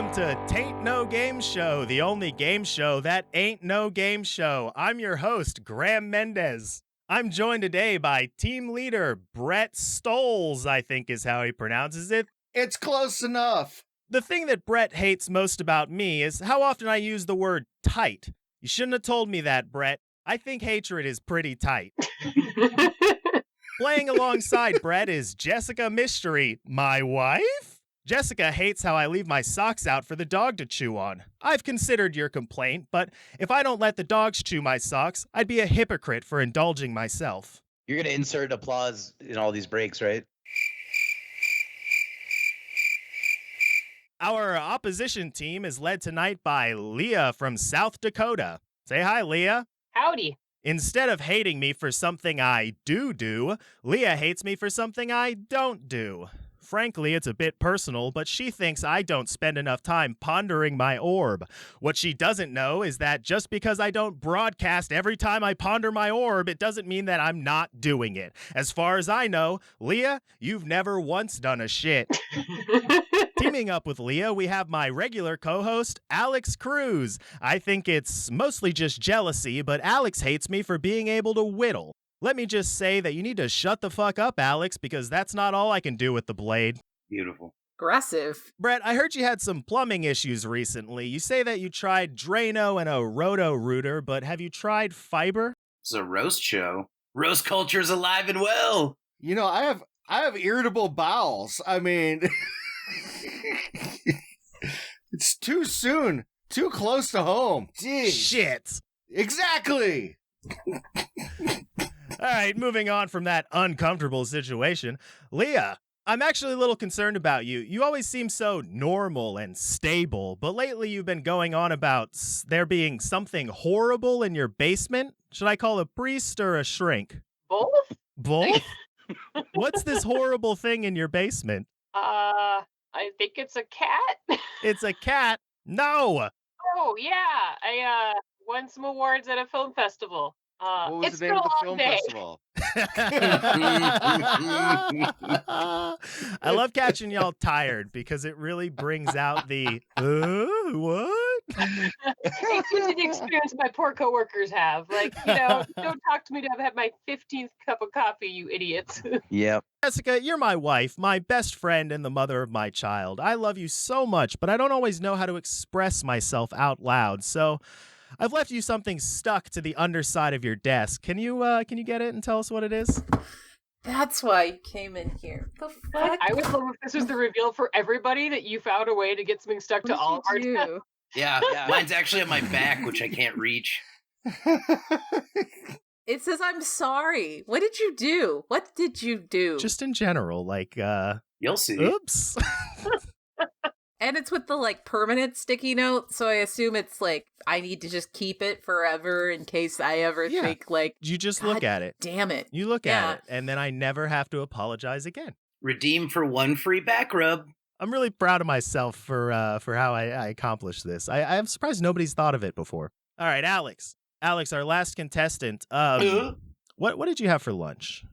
Welcome to Tain't No Game Show, the only game show that ain't no game show. I'm your host, Graham Mendez. I'm joined today by team leader Brett Stoles, I think is how he pronounces it. It's close enough. The thing that Brett hates most about me is how often I use the word tight. You shouldn't have told me that, Brett. I think hatred is pretty tight. Playing alongside Brett is Jessica Mystery, my wife. Jessica hates how I leave my socks out for the dog to chew on. I've considered your complaint, but if I don't let the dogs chew my socks, I'd be a hypocrite for indulging myself. You're going to insert applause in all these breaks, right? Our opposition team is led tonight by Leah from South Dakota. Say hi, Leah. Howdy. Instead of hating me for something I do, Leah hates me for something I don't do. Frankly, it's a bit personal, but she thinks I don't spend enough time pondering my orb. What she doesn't know is that just because I don't broadcast every time I ponder my orb, it doesn't mean that I'm not doing it. As far as I know, Leah, you've never once done a shit. Teaming up with Leah, we have my regular co-host, Alex Cruz. I think it's mostly just jealousy, but Alex hates me for being able to whittle. Let me just say that you need to shut the fuck up, Alex, because that's not all I can do with the blade. Beautiful. Aggressive. Brett, I heard you had some plumbing issues recently. You say that you tried Drano and a Roto-Rooter, but have you tried fiber? It's a roast show. Roast culture's alive and well. You know, I have irritable bowels. I mean, it's too soon, too close to home. Jeez. Shit. Exactly. All right, moving on from that uncomfortable situation. Leah, I'm actually a little concerned about you. You always seem so normal and stable, but lately you've been going on about there being something horrible in your basement. Should I call a priest or a shrink? Both? Both? What's this horrible thing in your basement? I think it's a cat. It's a cat? No! Oh, yeah. I won some awards at a film festival. What was it's the name of the been a film long day. festival? I love catching y'all tired because it really brings out the, what? It's just an experience my poor coworkers have. Like, don't talk to me to have had my 15th cup of coffee, you idiots. Yep. Jessica, you're my wife, my best friend, and the mother of my child. I love you so much, but I don't always know how to express myself out loud, so I've left you something stuck to the underside of your desk. Can you get it and tell us what it is? That's why you came in here. The fuck? I would love if this was the reveal for everybody that you found a way to get something stuck to all of our desks. Yeah, mine's actually on my back, which I can't reach. It says, I'm sorry. What did you do? What did you do? Just in general, like, You'll see. oops. And it's with the, permanent sticky note, so I assume it's, I need to just keep it forever in case I ever think, You just God look at it. damn it. You look at it, and then I never have to apologize again. Redeem for one free back rub. I'm really proud of myself for how I accomplished this. I'm surprised nobody's thought of it before. All right, Alex. Alex, our last contestant. What did you have for lunch?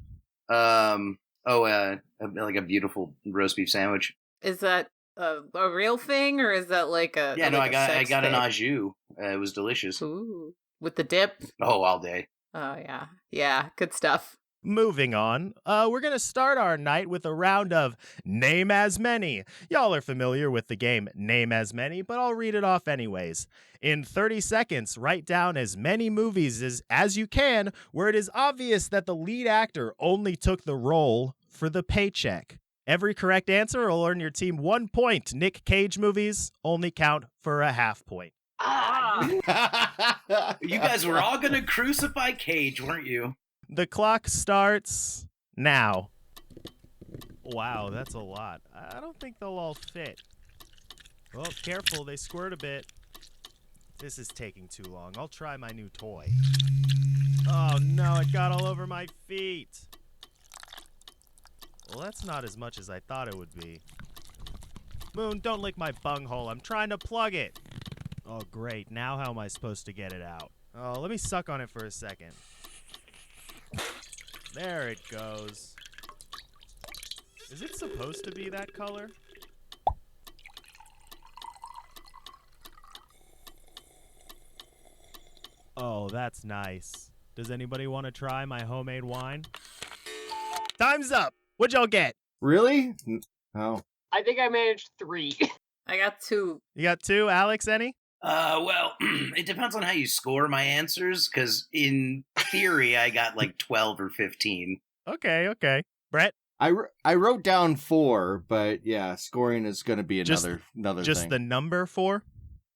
Like a beautiful roast beef sandwich. Is that a real thing, or is that like a... Yeah, no, I got thing? an au jus. It was delicious. Ooh. With the dip? Oh, all day. Oh, yeah. Yeah, good stuff. Moving on, we're going to start our night with a round of Name As Many. Y'all are familiar with the game Name As Many, but I'll read it off anyways. In 30 seconds, write down as many movies as you can where it is obvious that the lead actor only took the role for the paycheck. Every correct answer will earn your team 1 point. Nick Cage movies only count for a half point. You guys were all going to crucify Cage, weren't you? The clock starts now. Wow, that's a lot. I don't think they'll all fit. Well, careful, they squirt a bit. This is taking too long. I'll try my new toy. Oh no, it got all over my feet. Well, that's not as much as I thought it would be. Moon, don't lick my bunghole. I'm trying to plug it. Oh, great. Now how am I supposed to get it out? Oh, let me suck on it for a second. There it goes. Is it supposed to be that color? Oh, that's nice. Does anybody want to try my homemade wine? Time's up. What'd y'all get? Really? Oh. I think I managed 3. I got 2. You got 2, Alex? Any? Well, it depends on how you score my answers, because in theory, I got like 12 or 15. Okay. Brett? I wrote down 4, but yeah, scoring is going to be Just- another Just thing. the number 4?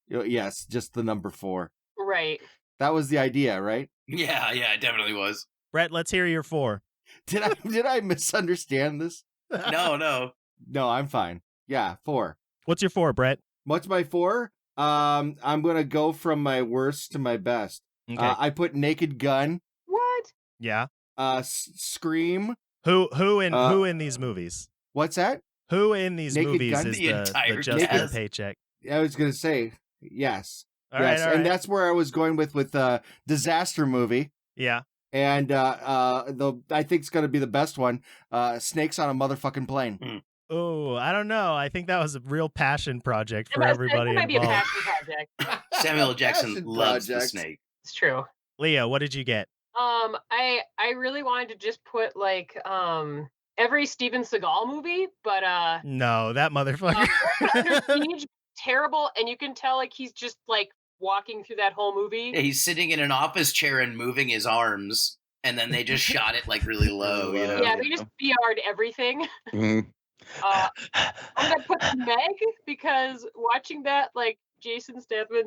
Yes, just the number 4. Right. That was the idea, right? Yeah, it definitely was. Brett, let's hear your 4. Did I misunderstand this? No. No, I'm fine. Yeah, 4. What's your 4, Brett? What's my 4? I'm gonna go from my worst to my best. Okay. I put Naked Gun, What? Yeah. Scream. Who in these movies? What's that? Who in these Naked movies Gun? is The the entire just for the cast. paycheck? I was gonna say yes. All Yes, right. and that's where I was going with disaster movie. Yeah. And I think it's gonna be the best one. Snakes on a motherfucking plane. Oh, I don't know. I think that was a real passion project for That everybody might be a involved. passion project. Samuel L. Jackson Passion loves the project. snake. It's true. Leah, what did you get? I really wanted to just put like every Steven Seagal movie, but No, that motherfucker. Under Siege, terrible, and you can tell like he's just like walking through that whole movie. Yeah, he's sitting in an office chair and moving his arms, and then they just shot it like really low, you know? Yeah, they just BR'd everything. I'm gonna put Meg because watching that, like Jason Statham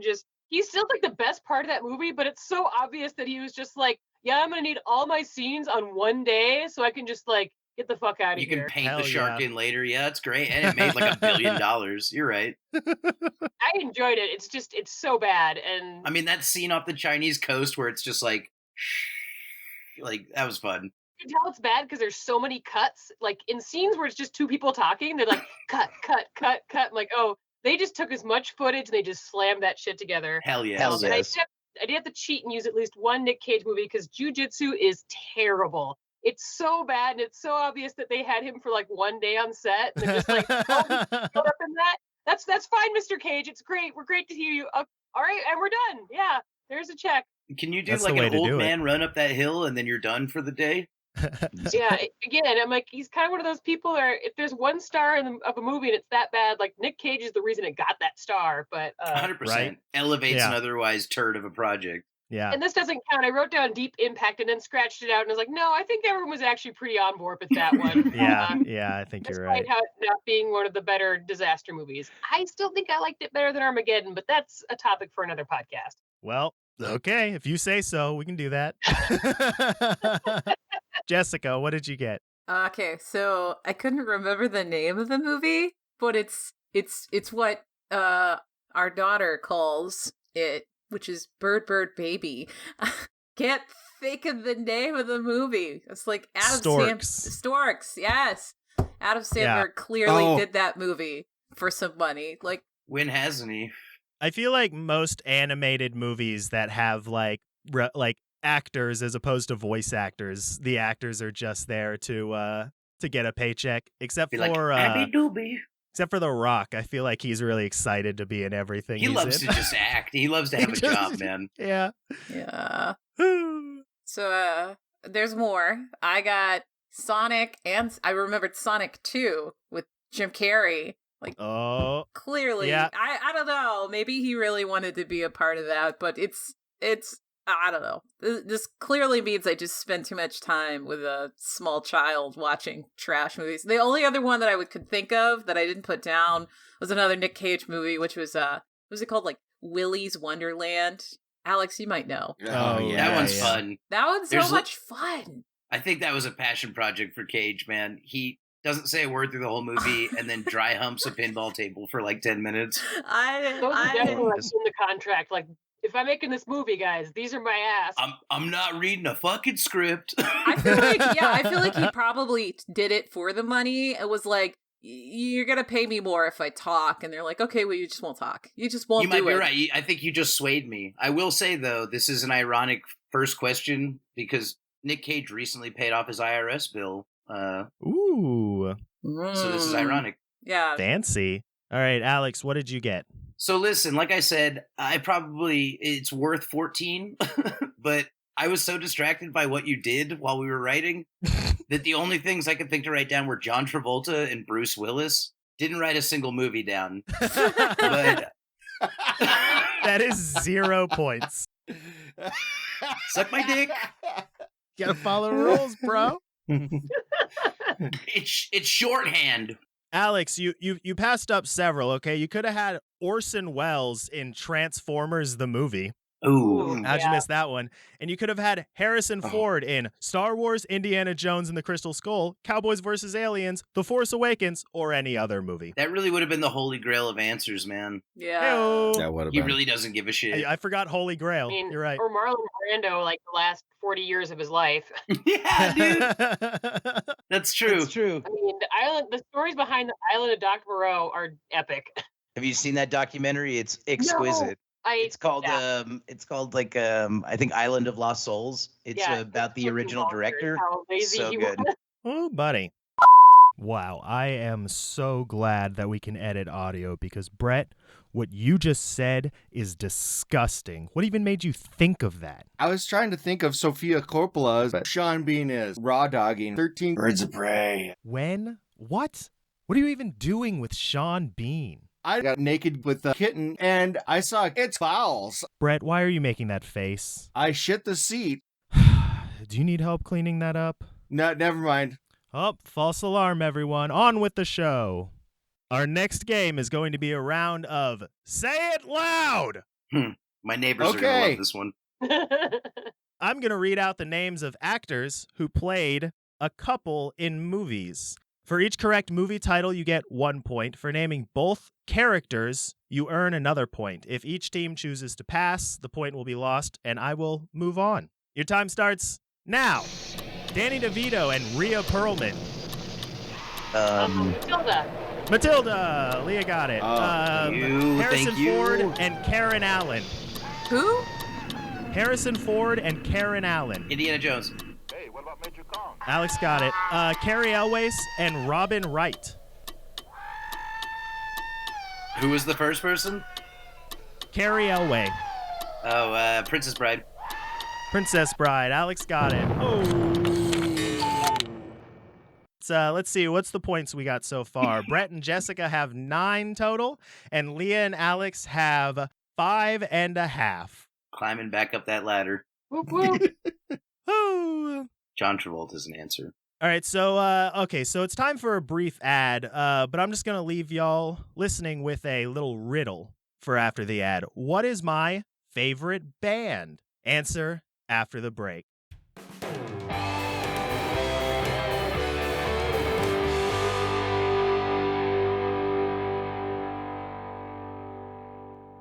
he's still like the best part of that movie, but it's so obvious that he was just like, yeah, I'm gonna need all my scenes on one day so I can just like get the fuck out of You here. can paint Hell the shark yeah. in later. Yeah, it's great. And it made like $1 billion. You're right. I enjoyed it. It's so bad, and I mean, that scene off the Chinese coast where it's just like that was fun. you can tell it's bad because there's so many cuts. Like in scenes where it's just 2 people talking, they're like cut. I'm like, oh, they just took as much footage and they just slammed that shit together. Hell yeah. Hell And yes. I did have to cheat and use at least one Nick Cage movie because Jiu-Jitsu is terrible. It's so bad and it's so obvious that they had him for like one day on set. And they're just like, oh, showed up in that. That's fine, Mr. Cage. It's great. We're great to hear you. All right, and we're done. Yeah, there's a check. Can you do That's like the way an to old do it. man run up that hill and then you're done for the day? Yeah, again, I'm like, he's kind of one of those people where if there's 1 star of a movie and it's that bad, like Nick Cage is the reason it got that star. But 100%. Right. Elevates Yeah. an otherwise turd of a project. Yeah. and this doesn't count. I wrote down Deep Impact and then scratched it out and was like, no, I think everyone was actually pretty on board with that one. Yeah, I think you're Despite right. how it not being one of the better disaster movies. I still think I liked it better than Armageddon, but that's a topic for another podcast. Well, okay, if you say so, we can do that. Jessica, what did you get? Okay, so I couldn't remember the name of the movie, but it's what our daughter calls it, which is Bird Bird Baby. Can't think of the name of the movie. It's like Storks, yes. Adam Sandler Yeah. clearly Oh. did that movie for some money. Like, When hasn't he? I feel like most animated movies that have like actors as opposed to voice actors, the actors are just there to get a paycheck. Except Be like, for Abby Doobie. except for The Rock, I feel like he's really excited to be in everything. He he's loves in. to just act. He loves to have a job, man. Yeah. yeah. So there's more. I got Sonic, and I remembered Sonic 2 with Jim Carrey. Like, Oh, clearly, yeah. I don't know. Maybe he really wanted to be a part of that, but it's I don't know. This clearly means I just spend too much time with a small child watching trash movies. The only other one that I could think of that I didn't put down was another Nick Cage movie, which was what was it called? Like Willy's Wonderland. Alex, you might know. Oh, yeah. That one's yeah. fun. That one's There's so much fun. I think that was a passion project for Cage, man. He doesn't say a word through the whole movie and then dry humps a pinball table for like 10 minutes. Those are definitely like in the contract. Like, if I'm making this movie, guys, these are my ass. I'm not reading a fucking script. I feel like he probably did it for the money. It was like, you're gonna pay me more if I talk, and they're like, okay, well, you just won't talk. You just won't. You might do be it. right. I think you just swayed me. I will say though, this is an ironic first question because Nick Cage recently paid off his IRS bill. Ooh, So this is ironic. Yeah. fancy. All right, Alex, what did you get? So listen, like I said, it's worth 14, but I was so distracted by what you did while we were writing that the only things I could think to write down were John Travolta and Bruce Willis. Didn't write a single movie down. But That is 0 points. suck my dick. Gotta follow rules, bro. It's shorthand. Alex, you passed up several, okay? You could have had Orson Welles in Transformers the movie. Ooh. How'd you miss that one? And you could have had Harrison Ford in Star Wars, Indiana Jones and the Crystal Skull, Cowboys vs. Aliens, The Force Awakens, or any other movie. That really would have been the holy grail of answers, man. Yeah. Hey-o. That would have He been. really doesn't give a shit. I forgot Holy Grail. I mean, You're right. or Marlon Brando, like the last 40 years of his life. Yeah, dude. That's true. It's true. I mean, the stories behind the Island of Dr. Moreau are epic. Have you seen that documentary? It's exquisite. It's called I think Island of Lost Souls. It's about the original director. How lazy So he good. was. Oh, buddy. Wow, I am so glad that we can edit audio because, Brett, what you just said is disgusting. What even made you think of that? I was trying to think of Sofia Coppola's, but Sean Bean is raw dogging 13 Birds of Prey. When? What? What are you even doing with Sean Bean? I got naked with a kitten and I saw its bowels. Brett, why are you making that face? I shit the seat. Do you need help cleaning that up? No, never mind. Oh, false alarm, everyone. On with the show. Our next game is going to be a round of Say It Loud! My neighbors are going to love this one. I'm going to read out the names of actors who played a couple in movies. For each correct movie title, you get 1 point. For naming both characters, you earn another point. If each team chooses to pass, the point will be lost, and I will move on. Your time starts now. Danny DeVito and Rhea Perlman. Matilda. Leah got it. Harrison Ford and Karen Allen. Who? Harrison Ford and Karen Allen. Indiana Jones. Hey, what about Major Kong? Alex got it. Carrie Elwes and Robin Wright. Who was the first person? Carrie Elway. Oh, Princess Bride. Princess Bride. Alex got it. Oh. Let's see. What's the points we got so far? Brett and Jessica have 9 total, and Leah and Alex have 5.5. Climbing back up that ladder. Whoop, whoop. Oh. John Travolta's an answer. All right, so so it's time for a brief ad, but I'm just going to leave y'all listening with a little riddle for after the ad. What is my favorite band? Answer after the break.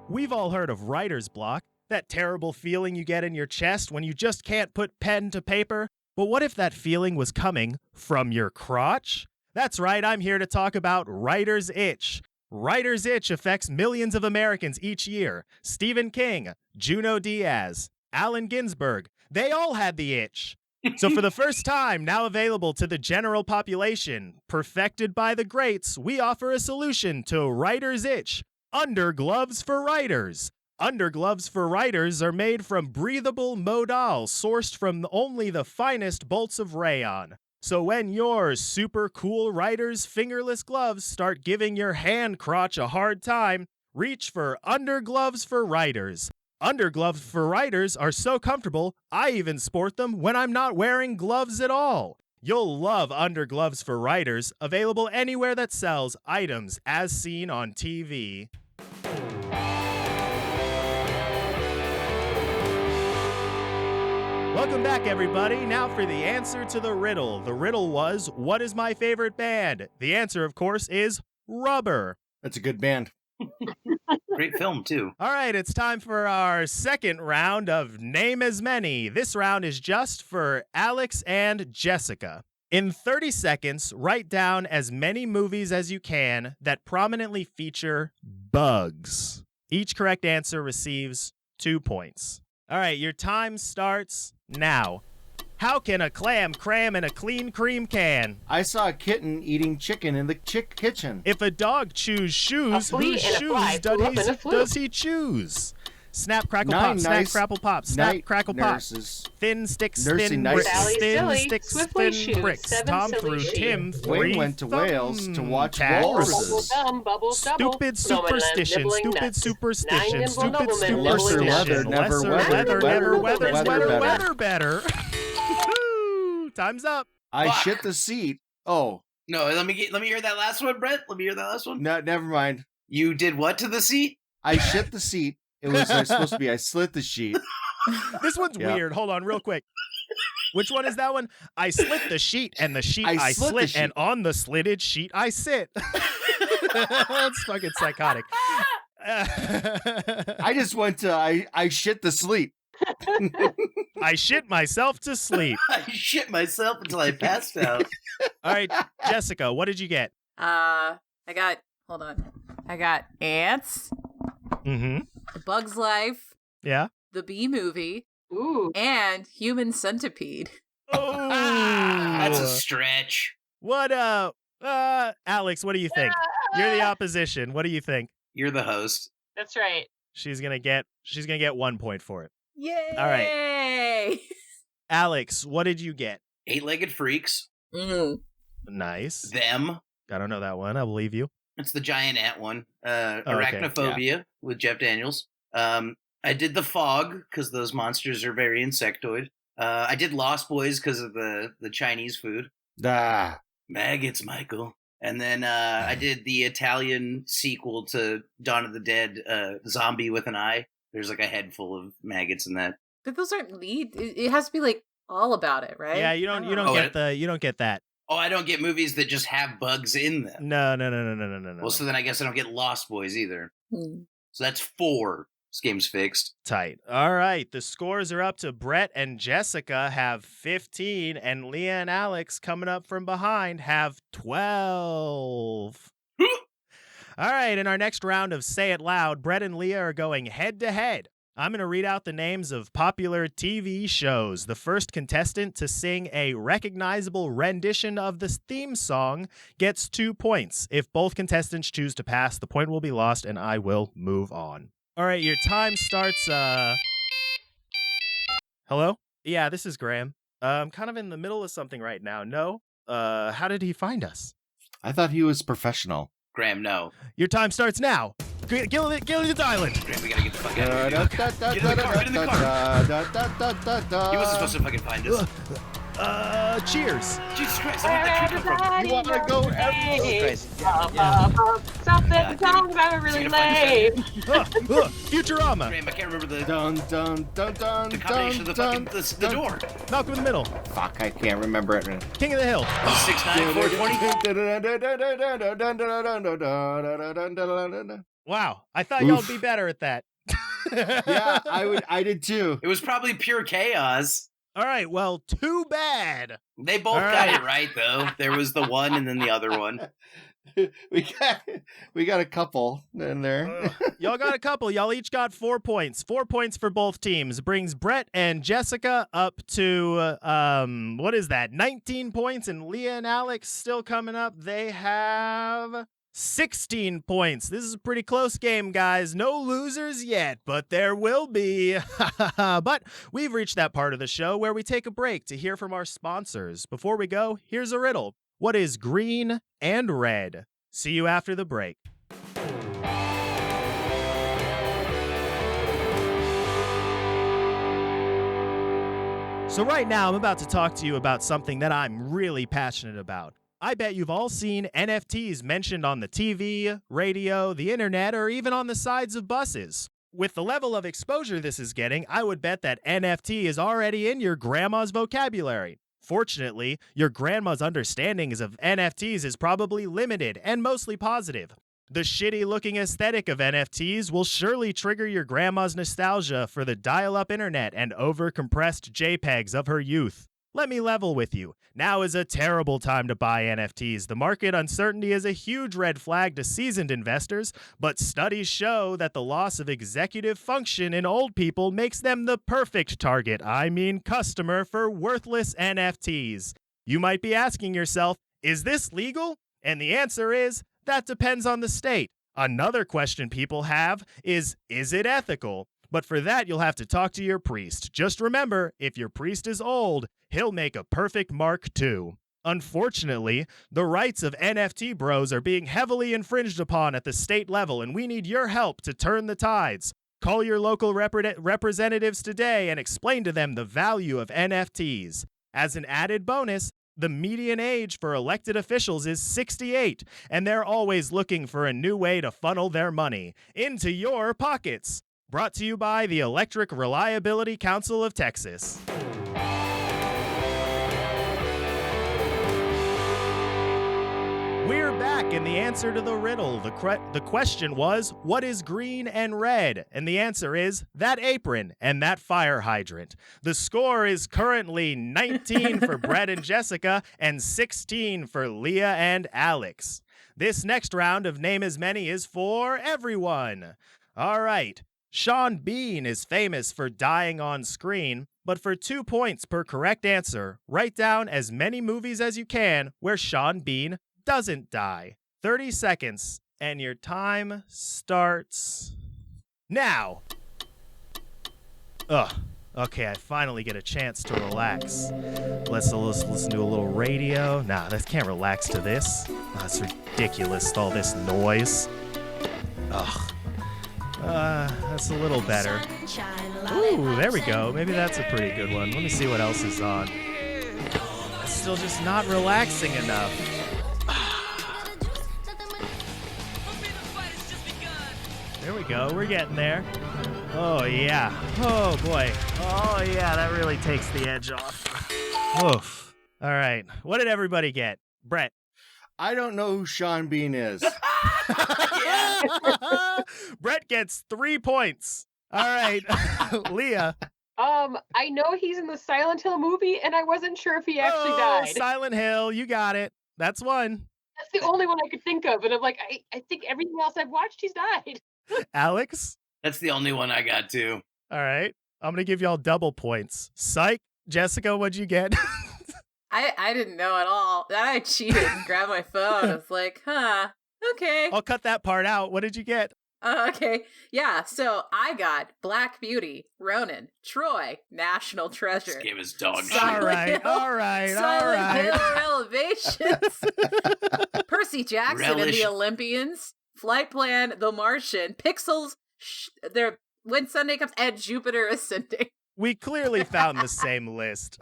We've all heard of writer's block, that terrible feeling you get in your chest when you just can't put pen to paper. But what if that feeling was coming from your crotch? That's right, I'm here to talk about writer's itch. Writer's itch affects millions of Americans each year. Stephen King, Juno Diaz, Allen Ginsberg, they all had the itch. So for the first time, now available to the general population, perfected by the greats, we offer a solution to writer's itch. Undergloves for writers. Undergloves for writers are made from breathable modal sourced from only the finest bolts of rayon. So when your super cool writer's fingerless gloves start giving your hand crotch a hard time, reach for Undergloves for Writers. Undergloves for writers are so comfortable, I even sport them when I'm not wearing gloves at all. You'll love Undergloves for Writers, available anywhere that sells items as seen on TV. Welcome back, everybody. Now for the answer to the riddle. The riddle was, what is my favorite band? The answer, of course, is Rubber. That's a good band. Great film, too. All right, it's time for our second round of Name As Many. This round is just for Alex and Jessica. In 30 seconds, write down as many movies as you can that prominently feature bugs. Each correct answer receives 2 points. All right, your time starts now. How can a clam cram in a clean cream can? I saw a kitten eating chicken in the kitchen. If a dog chews shoes, whose shoes does he choose? Snap, crackle, pop, snap, crackle, pop, snap, crackle, pop. Thin sticks, thin bricks, thin sticks, thin bricks. Tom threw Tim 3 Wayne went to Wales to watch walruses. Stupid superstition, stupid superstition, stupid superstition. Lesser weather, never weather better. Time's up. I shit the seat. Oh. No, let me hear that last one, Brett. Let me hear that last one. No, never mind. You did what to the seat? I shit the seat. It was supposed to be I slit the sheet. This one's weird. Hold on real quick. Which one is that one? I slit the sheet, and the sheet I slit, and on the slitted sheet I sit. That's fucking psychotic. I just went to I shit the sleep. I shit myself to sleep. I shit myself until I passed out. All right, Jessica, what did you get? I got Ants. Mm-hmm. A Bug's Life. Yeah. The Bee Movie. Ooh. And Human Centipede. Oh, that's a stretch. What Alex, what do you think? You're the opposition. What do you think? You're the host. That's right. She's gonna get 1 point for it. Yay! All right. Alex, what did you get? 8-Legged Freaks. Nice. Them. I don't know that one. I believe you. It's the giant ant one. Arachnophobia with Jeff Daniels. I did The Fog because those monsters are very insectoid. I did Lost Boys because of the Chinese food. Maggots, Michael. And then I did the Italian sequel to Dawn of the Dead, Zombie with an Eye. There's like a head full of maggots in that. But those aren't lead. It has to be like all about it, right? Yeah, you don't get that. Oh, I don't get movies that just have bugs in them. No. Well, so then I guess I don't get Lost Boys either. So that's 4. This game's fixed. Tight. All right. The scores are up to Brett and Jessica have 15, and Leah and Alex coming up from behind have 12. All right. In our next round of Say It Loud, Brett and Leah are going head to head. I'm going to read out the names of popular TV shows. The first contestant to sing a recognizable rendition of the theme song gets 2 points. If both contestants choose to pass, the point will be lost and I will move on. All right, your time starts. Hello? Yeah, this is Graham. I'm kind of in the middle of something right now. No? How did he find us? I thought he was professional. Graham, no. Your time starts now. Gilligan's Island. Graham, we gotta get the fuck out of here. Get in the car. He wasn't supposed to fucking find us. Cheers. Jesus Christ, where did that tree come from? You want to go everywhere? Something songs are really lame. Futurama. Graham, I can't remember the combination of the fucking the door. Malcolm in the Middle. Fuck, I can't remember it. King of the Hill. 6'9", 420. Wow, I thought y'all'd be better at that. Yeah, I did too. It was probably pure chaos. All right, well, too bad. They both got it right, though. There was the one and then the other one. We got a couple in there. Y'all got a couple. Y'all each got 4 points. 4 points for both teams. Brings Brett and Jessica up to, what is that, 19 points. And Leah and Alex still coming up. They have 16 points. This is a pretty close game, guys. No losers yet, but there will be. But we've reached that part of the show where we take a break to hear from our sponsors. Before we go, here's a riddle. What is green and red? See you after the break. So right now, I'm about to talk to you about something that I'm really passionate about. I bet you've all seen NFTs mentioned on the TV, radio, the internet, or even on the sides of buses. With the level of exposure this is getting, I would bet that NFT is already in your grandma's vocabulary. Fortunately, your grandma's understandings of NFTs is probably limited and mostly positive. The shitty-looking aesthetic of NFTs will surely trigger your grandma's nostalgia for the dial-up internet and over-compressed JPEGs of her youth. Let me level with you. Now is a terrible time to buy NFTs. The market uncertainty is a huge red flag to seasoned investors, but studies show that the loss of executive function in old people makes them the perfect target, customer, for worthless NFTs. You might be asking yourself, is this legal? And the answer is, that depends on the state. Another question people have is it ethical? But for that, you'll have to talk to your priest. Just remember, if your priest is old, he'll make a perfect Mark II. Unfortunately, the rights of NFT bros are being heavily infringed upon at the state level, and we need your help to turn the tides. Call your local representatives today and explain to them the value of NFTs. As an added bonus, the median age for elected officials is 68, and they're always looking for a new way to funnel their money into your pockets. Brought to you by the Electric Reliability Council of Texas. We're back, and the answer to the riddle. The question was, what is green and red? And the answer is that apron and that fire hydrant. The score is currently 19 for Brett and Jessica and 16 for Leah and Alex. This next round of Name As Many is for everyone. All right. Sean Bean is famous for dying on screen, but for 2 points per correct answer, write down as many movies as you can where Sean Bean doesn't die. 30 seconds, and your time starts now. Okay, I finally get a chance to relax. Let's listen to a little radio. Nah, I can't relax to this. That's ridiculous, all this noise. That's a little better. Ooh, there we go. Maybe that's a pretty good one. Let me see what else is on. It's still just not relaxing enough. There we go. We're getting there. Oh, yeah. Oh, boy. Oh, yeah. That really takes the edge off. Oof. All right. What did everybody get? Brett. I don't know who Sean Bean is. Brett gets 3 points. All right. Leah. I know he's in the Silent Hill movie, and I wasn't sure if he actually died. Silent Hill. You got it. That's one. That's the only one I could think of, and I'm like, I think everything else I've watched, he's died. Alex? That's the only one I got, too. All right. I'm going to give y'all double points. Psych. Jessica, what'd you get? I didn't know at all. I cheated and grabbed my phone. I was like, okay. I'll cut that part out. What did you get? Okay. Yeah, so I got Black Beauty, Ronin, Troy, National Treasure. This game is dog shit. All right. Silent Hill Elevations. Percy Jackson and the Olympians. Flight Plan, The Martian, Pixels, When Sunday Comes, and Jupiter Ascending. We clearly found the same list.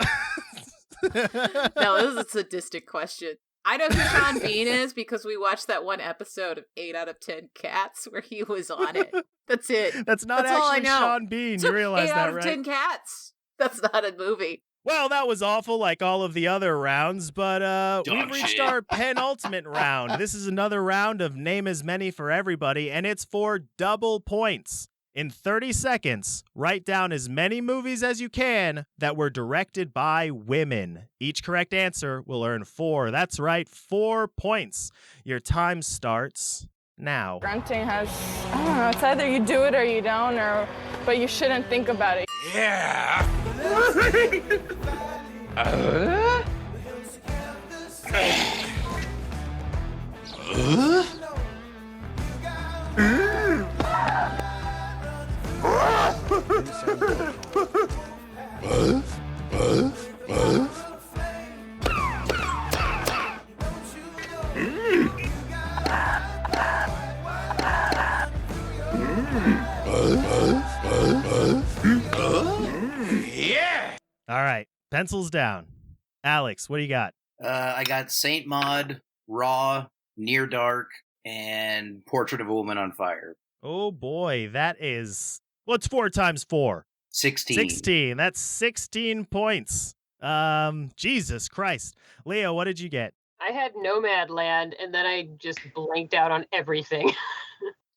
No, this is a sadistic question. I know who Sean Bean is because we watched that one episode of 8 out of 10 Cats where he was on it. That's it. That's not actually Sean Bean. You realize that, right? 8 out of 10 Cats. That's not a movie. Well, that was awful like all of the other rounds, but we've reached our penultimate round. This is another round of Name As Many for everybody, and it's for double points. In 30 seconds, write down as many movies as you can that were directed by women. Each correct answer will earn 4. That's right, 4 points. Your time starts now. Grunting has, I don't know, it's either you do it or you don't, but you shouldn't think about it. Yeah. Yeah. All right, pencils down. Alex, what do you got? I got Saint Maud, Raw, Near Dark, and Portrait of a Woman on Fire. Oh boy, that is... What's 4 times 4? 16. 16. That's 16 points. Jesus Christ. Leah, what did you get? I had Nomadland, and then I just blanked out on everything.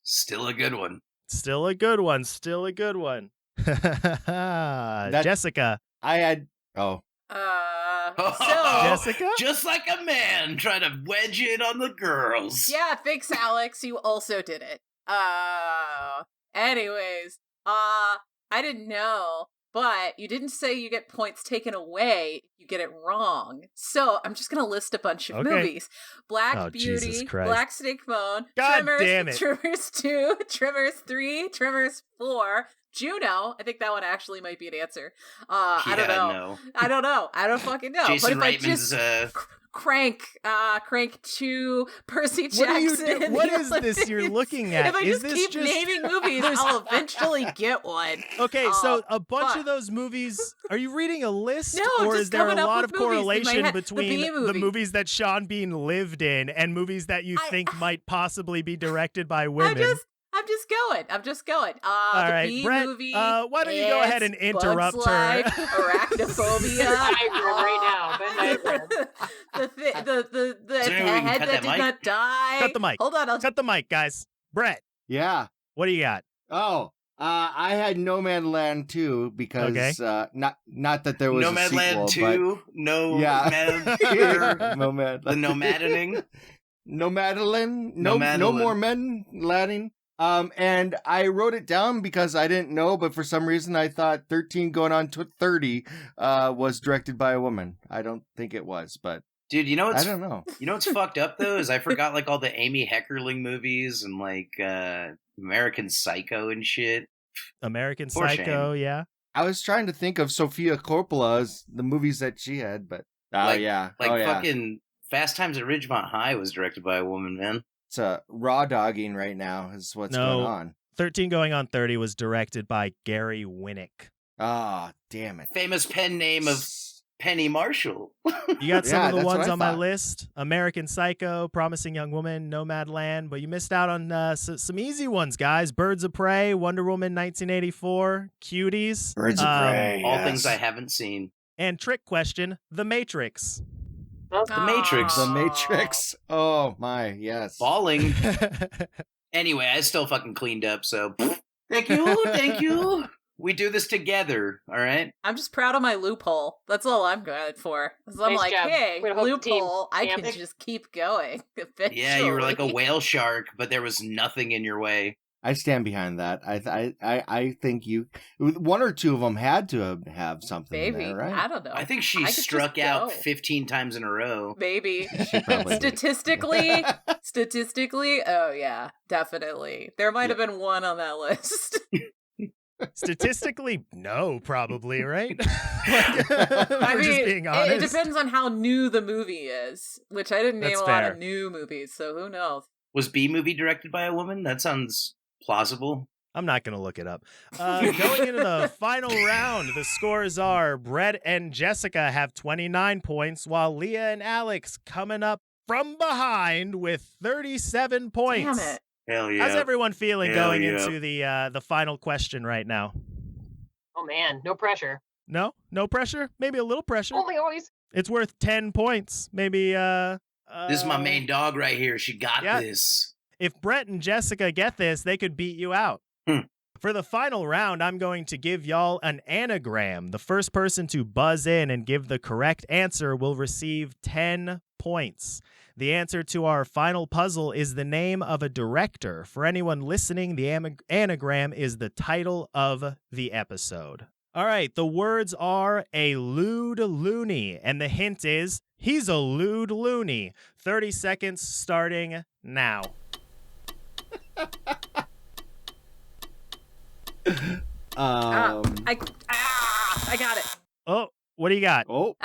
Still a good one. Still a good one. Still a good one. Jessica. I had... Oh. Jessica? Just like a man trying to wedge in on the girls. Yeah, thanks, Alex. You also did it. Anyways, I didn't know, but you didn't say you get points taken away. You get it wrong. So I'm just gonna list a bunch of movies: Black Beauty, Black Snake Bone, God damn it. Tremors 2, Tremors 3, Tremors 4. Juno, I think that one actually might be an answer. I don't know. No. I don't know. I don't fucking know. Jason but if Reitman's, I just Crank 2, Percy Jackson. What is this you're looking at? If I just keep naming movies, I'll eventually get one. Okay, so a bunch of those movies, are you reading a list? No, or just is there a coming up lot with of movies in my correlation head. between the movies that Sean Bean lived in and movies that you think might possibly be directed by women? I'm just going. All the right, B Brett, movie. why don't you go ahead and interrupt Bugs her? Life, Arachnophobia. right now. The head that did not die. Cut the mic. Hold on. Cut the mic, guys. Brett. Yeah. What do you got? Oh, I had Nomadland 2 because not that there was a sequel, Nomadland 2, Nomad. The nomadening. Nomadland. No more men ladding. And I wrote it down because I didn't know, but for some reason I thought 13 going on to 30 was directed by a woman. I don't think it was, but dude, you know what's I don't know. You know what's fucked up though is I forgot like all the Amy Heckerling movies and like American Psycho and shit. American For Psycho, shame. yeah. I was trying to think of Sofia Coppola's the movies that she had, but fucking Fast Times at Ridgemont High was directed by a woman, man. It's raw dogging right now is what's going on. 13 going on 30 was directed by Gary Winnick. Ah, damn it. Famous pen name of Penny Marshall. You got some of the ones on my list. American Psycho, Promising Young Woman, Nomadland, but you missed out on some easy ones, guys. Birds of Prey, Wonder Woman 1984, Cuties. Birds of Prey, all things I haven't seen. And trick question, The Matrix. The Matrix. The Matrix. Oh my, yes. Balling. Anyway, I still fucking cleaned up, so thank you. We do this together, all right? I'm just proud of my loophole. That's all I'm glad for. So I'm like, hey, loophole, I can just keep going. Eventually. Yeah, you were like a whale shark, but there was nothing in your way. I stand behind that. I think one or two of them had to have something. Maybe. In there, right? I don't know. I think she struck out 15 times in a row. Maybe. Statistically, oh yeah, definitely. There might have been one on that list. Statistically, no, probably, right? I mean, just being honest. It depends on how new the movie is, which I didn't name That's a fair. lot of new movies, so who knows? Was B Movie directed by a woman? That sounds plausible. I'm not going to look it up. Going into the final round, the scores are Brett and Jessica have 29 points, while Leah and Alex coming up from behind with 37 points. Damn it. Hell yeah. How's everyone feeling going into the final question right now? Oh man, no pressure. No pressure? Maybe a little pressure. Only always. It's worth 10 points. Maybe this is my main dog right here. She got this. If Brett and Jessica get this, they could beat you out. For the final round, I'm going to give y'all an anagram. The first person to buzz in and give the correct answer will receive 10 points. The answer to our final puzzle is the name of a director. For anyone listening, the anagram is the title of the episode. All right, the words are a lewd loony, and the hint is he's a lewd loony. 30 seconds starting now. I got it. Oh, what do you got? Oh.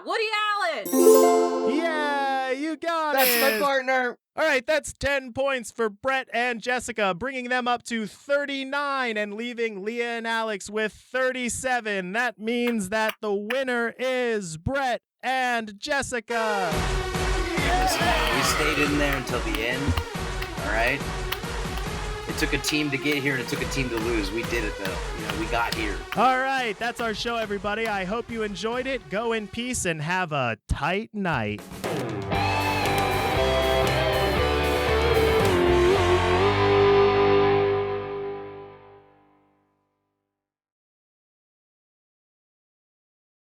Woody Allen. Yeah, you got That's it. my partner. All right, that's 10 points for Brett and Jessica, bringing them up to 39 and leaving Leah and Alex with 37. That means that the winner is Brett and Jessica. We stayed in there until the end. All right. It took a team to get here and it took a team to lose. We did it though. We got here. All right, that's our show, everybody. I hope you enjoyed it. Go in peace and have a tight night.